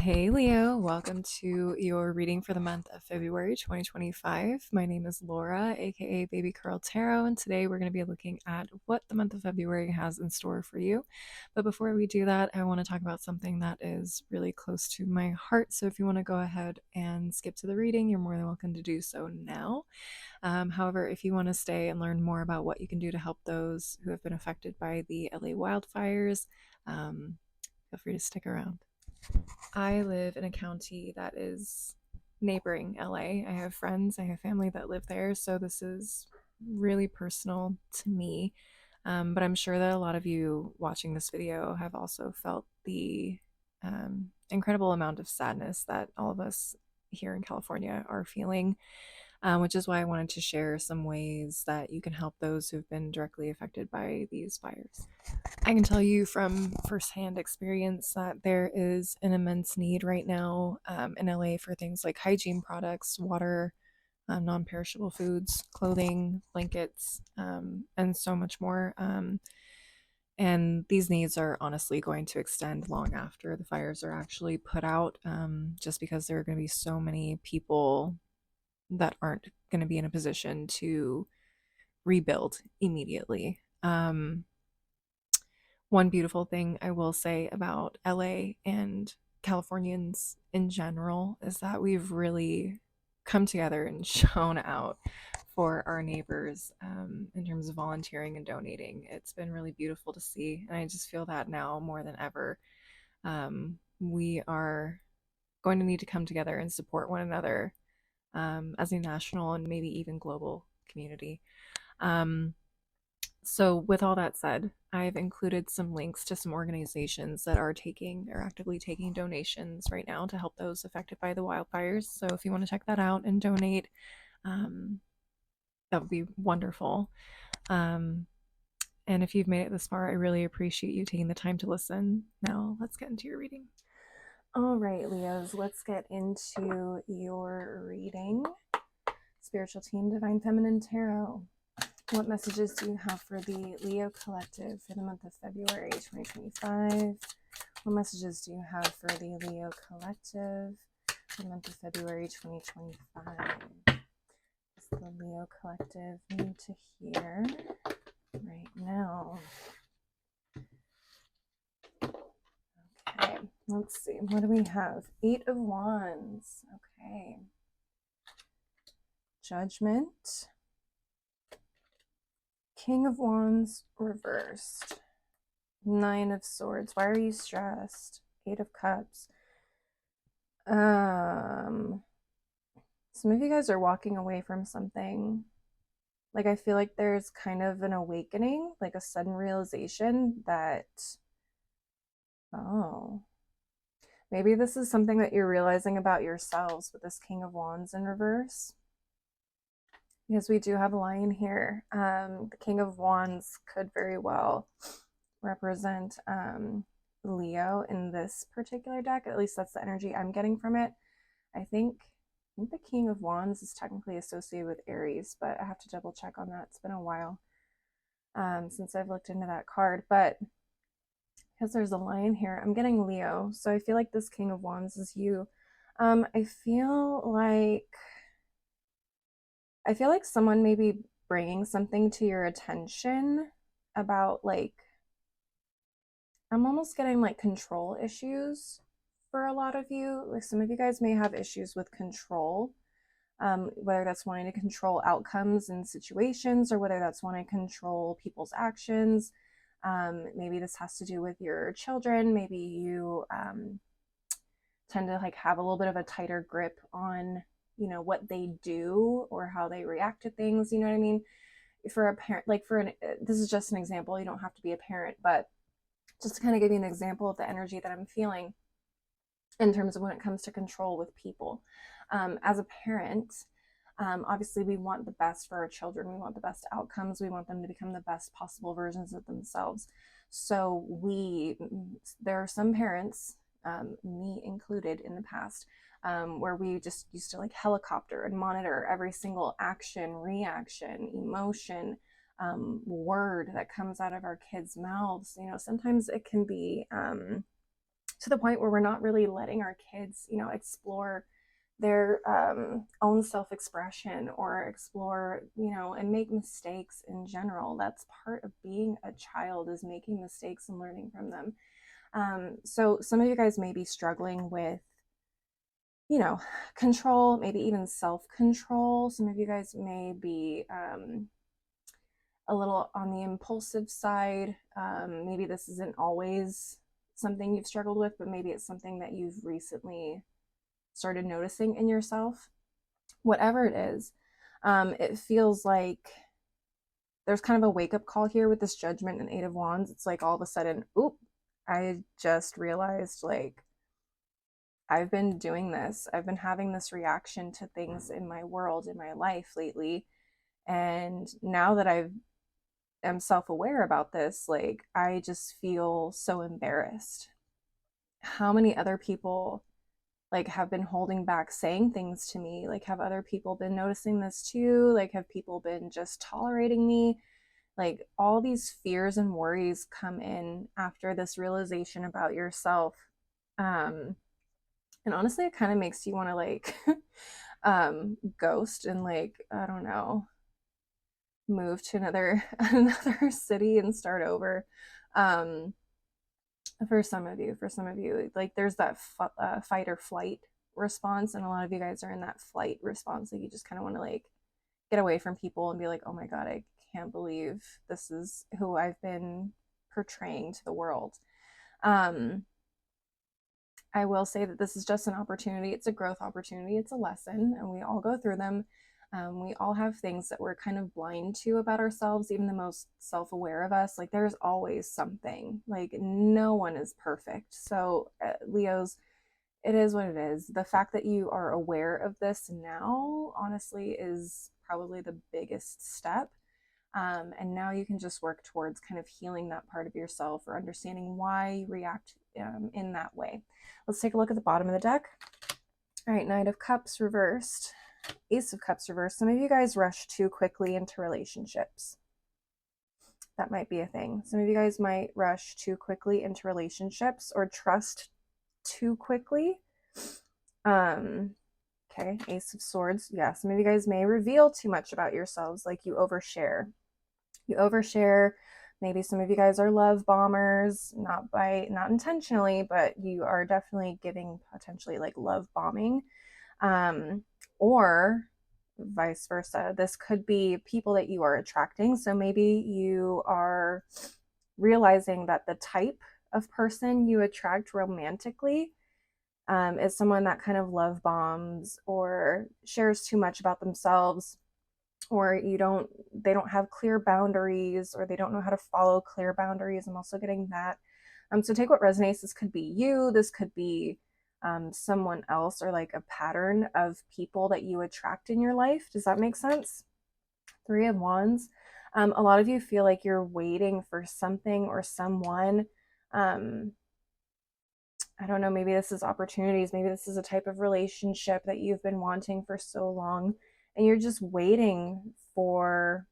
Hey Leo, welcome to your reading for the month of February 2025. My name is Laura, aka Baby Curl Tarot, and today we're going to be looking at what the month of February has in store for you. But before we do that, I want to talk about something that is really close to my heart. So if you want to go ahead and skip to the reading, you're more than welcome to do so now. However, if you want to stay and learn more about what you can do to help those who have been affected by the LA wildfires, feel free to stick around. I live in a county that is neighboring LA. I have friends, I have family that live there, so this is really personal to me. But I'm sure that a lot of you watching this video have also felt the incredible amount of sadness that all of us here in California are feeling, which is why I wanted to share some ways that you can help those who've been directly affected by these fires. I can tell you from firsthand experience that there is an immense need right now in LA for things like hygiene products, water, non perishable foods, clothing, blankets, and so much more. And these needs are honestly going to extend long after the fires are actually put out, just because there are going to be so many people that aren't going to be in a position to rebuild immediately. One beautiful thing I will say about LA and Californians in general is that we've really come together and shown out for our neighbors in terms of volunteering and donating. It's been really beautiful to see, and I just feel that now more than ever. We are going to need to come together and support one another as a national and maybe even global community. So with all that said, I've included some links to some organizations that are actively taking donations right now to help those affected by the wildfires. So if you want to check that out and donate, that would be wonderful. And if you've made it this far, I really appreciate you taking the time to listen. Now let's get into your reading. All right, Leos, let's get into your reading. Spiritual Team, Divine Feminine Tarot. What messages do you have for the Leo Collective for the month of February 2025? What messages do you have for the Leo Collective for the month of February 2025? Does the Leo Collective need to hear right now? Okay, let's see. What do we have? 8 of Wands. Okay. Judgment. King of Wands reversed. 9 of Swords. Why are you stressed? 8 of Cups. Some of you guys are walking away from something. Like, I feel like there's kind of an awakening, like a sudden realization that, oh, maybe this is something that you're realizing about yourselves with this King of Wands in reverse. Because we do have a Lion here. The King of Wands could very well represent Leo in this particular deck. At least that's the energy I'm getting from it. I think the King of Wands is technically associated with Aries, but I have to double check on that. It's been a while since I've looked into that card. But because there's a Lion here, I'm getting Leo. So I feel like this King of Wands is you. I feel like someone may be bringing something to your attention about, like, I'm almost getting like control issues for a lot of you. Like, some of you guys may have issues with control, whether that's wanting to control outcomes and situations, or whether that's wanting to control people's actions. Maybe this has to do with your children. Maybe you tend to like have a little bit of a tighter grip on, you know, what they do or how they react to things. You know what I mean? For a parent, like this is just an example. You don't have to be a parent, but just to kind of give you an example of the energy that I'm feeling in terms of when it comes to control with people. As a parent, obviously we want the best for our children. We want the best outcomes. We want them to become the best possible versions of themselves. So there are some parents, me included in the past, where we just used to like helicopter and monitor every single action, reaction, emotion, word that comes out of our kids' mouths. You know, sometimes it can be to the point where we're not really letting our kids, explore their own self-expression or explore, and make mistakes in general. That's part of being a child, is making mistakes and learning from them. So some of you guys may be struggling with, control, maybe even self-control. Some of you guys may be a little on the impulsive side. Maybe this isn't always something you've struggled with, but maybe it's something that you've recently started noticing in yourself. Whatever it is, it feels like there's kind of a wake-up call here with this Judgment and Eight of Wands. It's like all of a sudden, oop, I just realized, like, I've been doing this. I've been having this reaction to things in my world, in my life lately. And now that I am self-aware about this, like, I just feel so embarrassed. How many other people like have been holding back saying things to me? Like, have other people been noticing this too? Like, have people been just tolerating me? Like, all these fears and worries come in after this realization about yourself. And honestly, it kind of makes you want to like ghost and, like, I don't know, move to another city and start over. For some of you, like, there's that fight or flight response, and a lot of you guys are in that flight response. Like, you just kind of want to like get away from people and be like, oh my god, I can't believe this is who I've been portraying to the world. I will say that this is just an opportunity. It's a growth opportunity. It's a lesson, and we all go through them. We all have things that we're kind of blind to about ourselves, even the most self-aware of us. Like, there's always something. Like, no one is perfect. So, Leos, it is what it is. The fact that you are aware of this now, honestly, is probably the biggest step. And now you can just work towards kind of healing that part of yourself, or understanding why you react in that way. Let's take a look at the bottom of the deck. All right, Knight of Cups reversed, Ace of Cups reversed. Some of you guys rush too quickly into relationships. That might be a thing. Some of you guys might rush too quickly into relationships, or trust too quickly. Okay, Ace of Swords. Yeah, some of you guys may reveal too much about yourselves, like you overshare. You overshare. Maybe some of you guys are love bombers, not intentionally, but you are definitely giving potentially like love bombing. Or vice versa. This could be people that you are attracting. So maybe you are realizing that the type of person you attract romantically is someone that kind of love bombs or shares too much about themselves, or they don't have clear boundaries, or they don't know how to follow clear boundaries. I'm also getting that. So take what resonates. This could be you. This could be someone else, or like a pattern of people that you attract in your life. Does that make sense? Three of Wands. A lot of you feel like you're waiting for something or someone. I don't know, maybe this is opportunities. Maybe this is a type of relationship that you've been wanting for so long, and you're just waiting for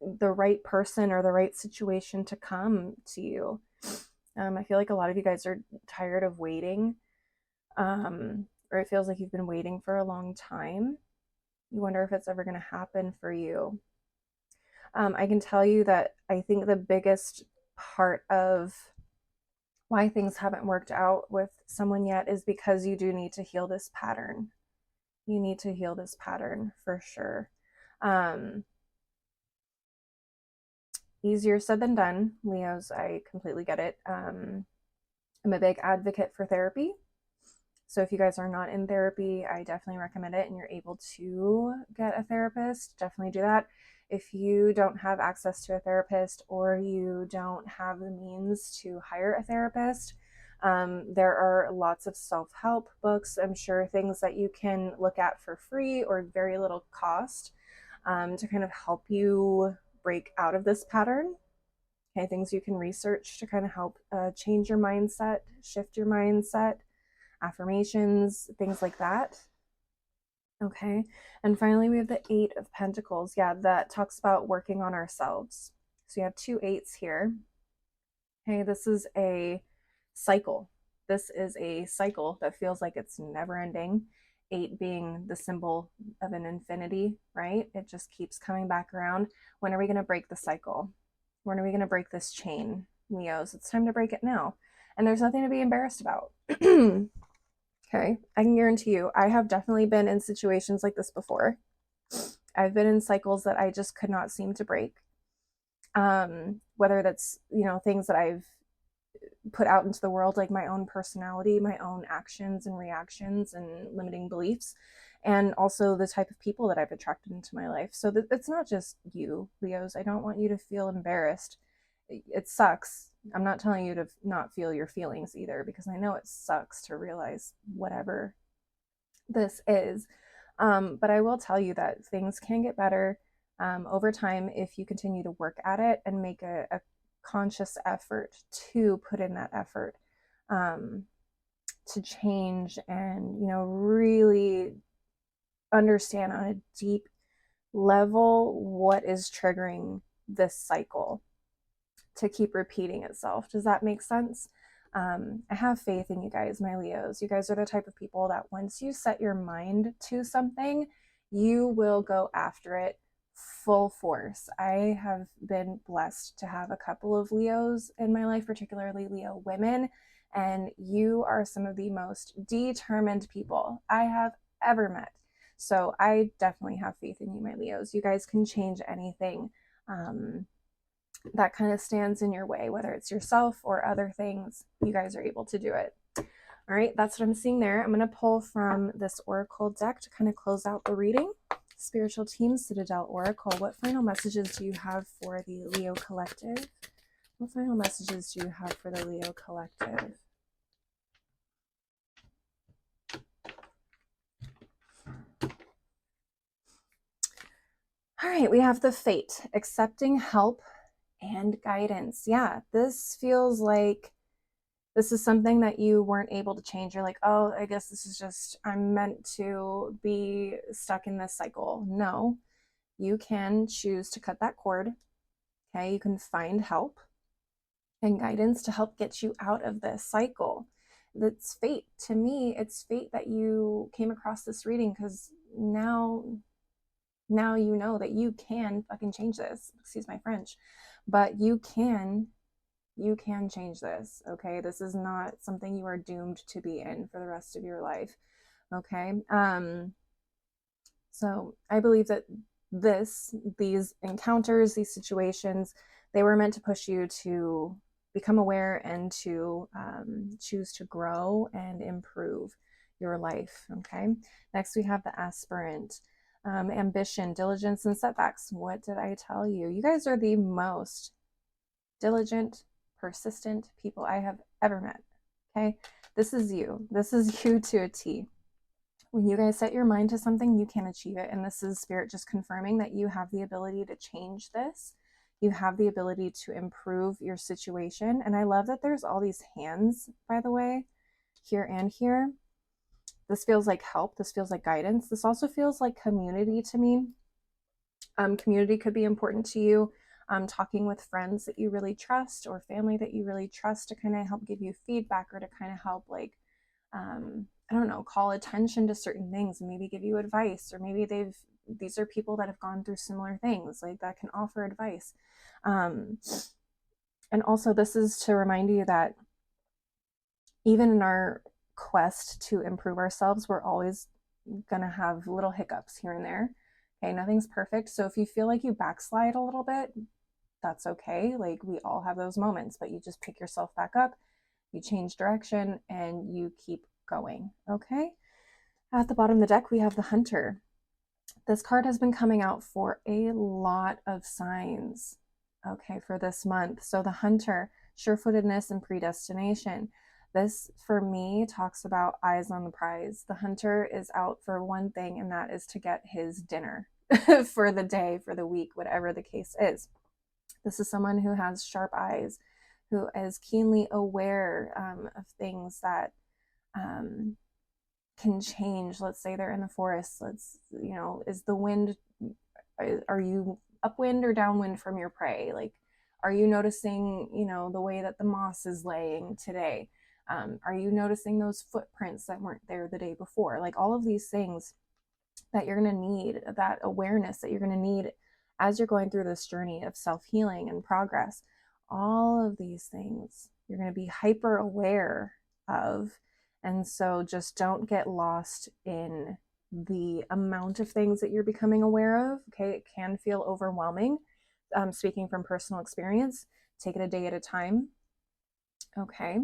the right person or the right situation to come to you. I feel like a lot of you guys are tired of waiting, or it feels like you've been waiting for a long time. You wonder if it's ever going to happen for you. I can tell you that I think the biggest part of why things haven't worked out with someone yet is because you do need to heal this pattern. You need to heal this pattern for sure. Easier said than done, Leos. I completely get it. I'm a big advocate for therapy. So if you guys are not in therapy, I definitely recommend it, and you're able to get a therapist, definitely do that. If you don't have access to a therapist, or you don't have the means to hire a therapist, there are lots of self-help books, I'm sure, things that you can look at for free or very little cost, to kind of help you break out of this pattern. Okay, things you can research to kind of help change your mindset, shift your mindset, affirmations, things like that. Okay, and finally we have the Eight of Pentacles. Yeah, that talks about working on ourselves. So you have two eights here. Okay, this is a cycle. This is a cycle that feels like it's never ending. 8 being the symbol of an infinity, right? It just keeps coming back around. When are we going to break the cycle? When are we going to break this chain, Leos? It's time to break it now. And there's nothing to be embarrassed about. Okay, I can guarantee you, I have definitely been in situations like this before. I've been in cycles that I just could not seem to break. Whether that's, things that I've put out into the world, like my own personality, my own actions and reactions and limiting beliefs, and also the type of people that I've attracted into my life. So it's not just you, Leos. I don't want you to feel embarrassed. It sucks. I'm not telling you to not feel your feelings either, because I know it sucks to realize whatever this is. But I will tell you that things can get better over time if you continue to work at it and make a conscious effort to put in that effort to change and, really understand on a deep level what is triggering this cycle to keep repeating itself. Does that make sense? I have faith in you guys, my Leos. You guys are the type of people that once you set your mind to something, you will go after it full force. I have been blessed to have a couple of Leos in my life, particularly Leo women, and you are some of the most determined people I have ever met. So I definitely have faith in you, my Leos. You guys can change anything that kind of stands in your way, whether it's yourself or other things. You guys are able to do it. All right, that's what I'm seeing there. I'm going to pull from this Oracle deck to kind of close out the reading. Spiritual Team, Citadel Oracle. What final messages do you have for the Leo Collective? What final messages do you have for the Leo Collective? All right, we have the Fate, accepting help and guidance. Yeah, this feels like this is something that you weren't able to change. You're like, oh, I guess this is just, I'm meant to be stuck in this cycle. No, you can choose to cut that cord. Okay, you can find help and guidance to help get you out of this cycle. That's fate. To me, it's fate that you came across this reading, because now you know that you can fucking change this. Excuse my French, but you can change this. Okay, this is not something you are doomed to be in for the rest of your life. Okay, so I believe that these encounters, these situations, they were meant to push you to become aware and to choose to grow and improve your life. Okay, next we have the Aspirant. Ambition, diligence, and setbacks. What did I tell you? You guys are the most diligent, persistent people I have ever met. Okay, this is you. This is you to a T. When you guys set your mind to something, you can achieve it. And this is Spirit just confirming that you have the ability to change this. You have the ability to improve your situation. And I love that there's all these hands, by the way, here and here. This feels like help. This feels like guidance. This also feels like community to me. Community could be important to you. Talking with friends that you really trust or family that you really trust to kind of help give you feedback or to kind of help, like, I don't know, call attention to certain things and maybe give you advice, or maybe these are people that have gone through similar things, like, that can offer advice. And also, this is to remind you that even in our quest to improve ourselves, we're always going to have little hiccups here and there. Okay, nothing's perfect. So if you feel like you backslide a little bit, that's okay. Like, we all have those moments, but you just pick yourself back up, you change direction, and you keep going. Okay. At the bottom of the deck, we have the Hunter. This card has been coming out for a lot of signs, okay, for this month. So the Hunter, sure-footedness and predestination. This, for me, talks about eyes on the prize. The Hunter is out for one thing, and that is to get his dinner for the day, for the week, whatever the case is. This is someone who has sharp eyes, who is keenly aware of things that can change. Let's say they're in the forest. Is the wind, are you upwind or downwind from your prey? Like, are you noticing, the way that the moss is laying today? Are you noticing those footprints that weren't there the day before? Like all of these things that you're going to need, that awareness that you're going to need as you're going through this journey of self-healing and progress. All of these things you're going to be hyper aware of. And so just don't get lost in the amount of things that you're becoming aware of. Okay, it can feel overwhelming. Speaking from personal experience, take it a day at a time. Okay,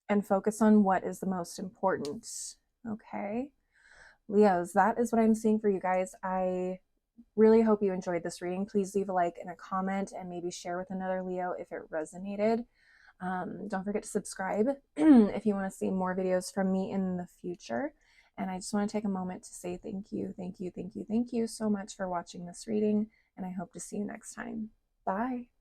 and focus on what is the most important. Okay, Leos, that is what I'm seeing for you guys. I really hope you enjoyed this reading. Please leave a like and a comment and maybe share with another Leo if it resonated. Don't forget to subscribe if you want to see more videos from me in the future. And I just want to take a moment to say thank you, thank you, thank you, thank you so much for watching this reading. And I hope to see you next time. Bye.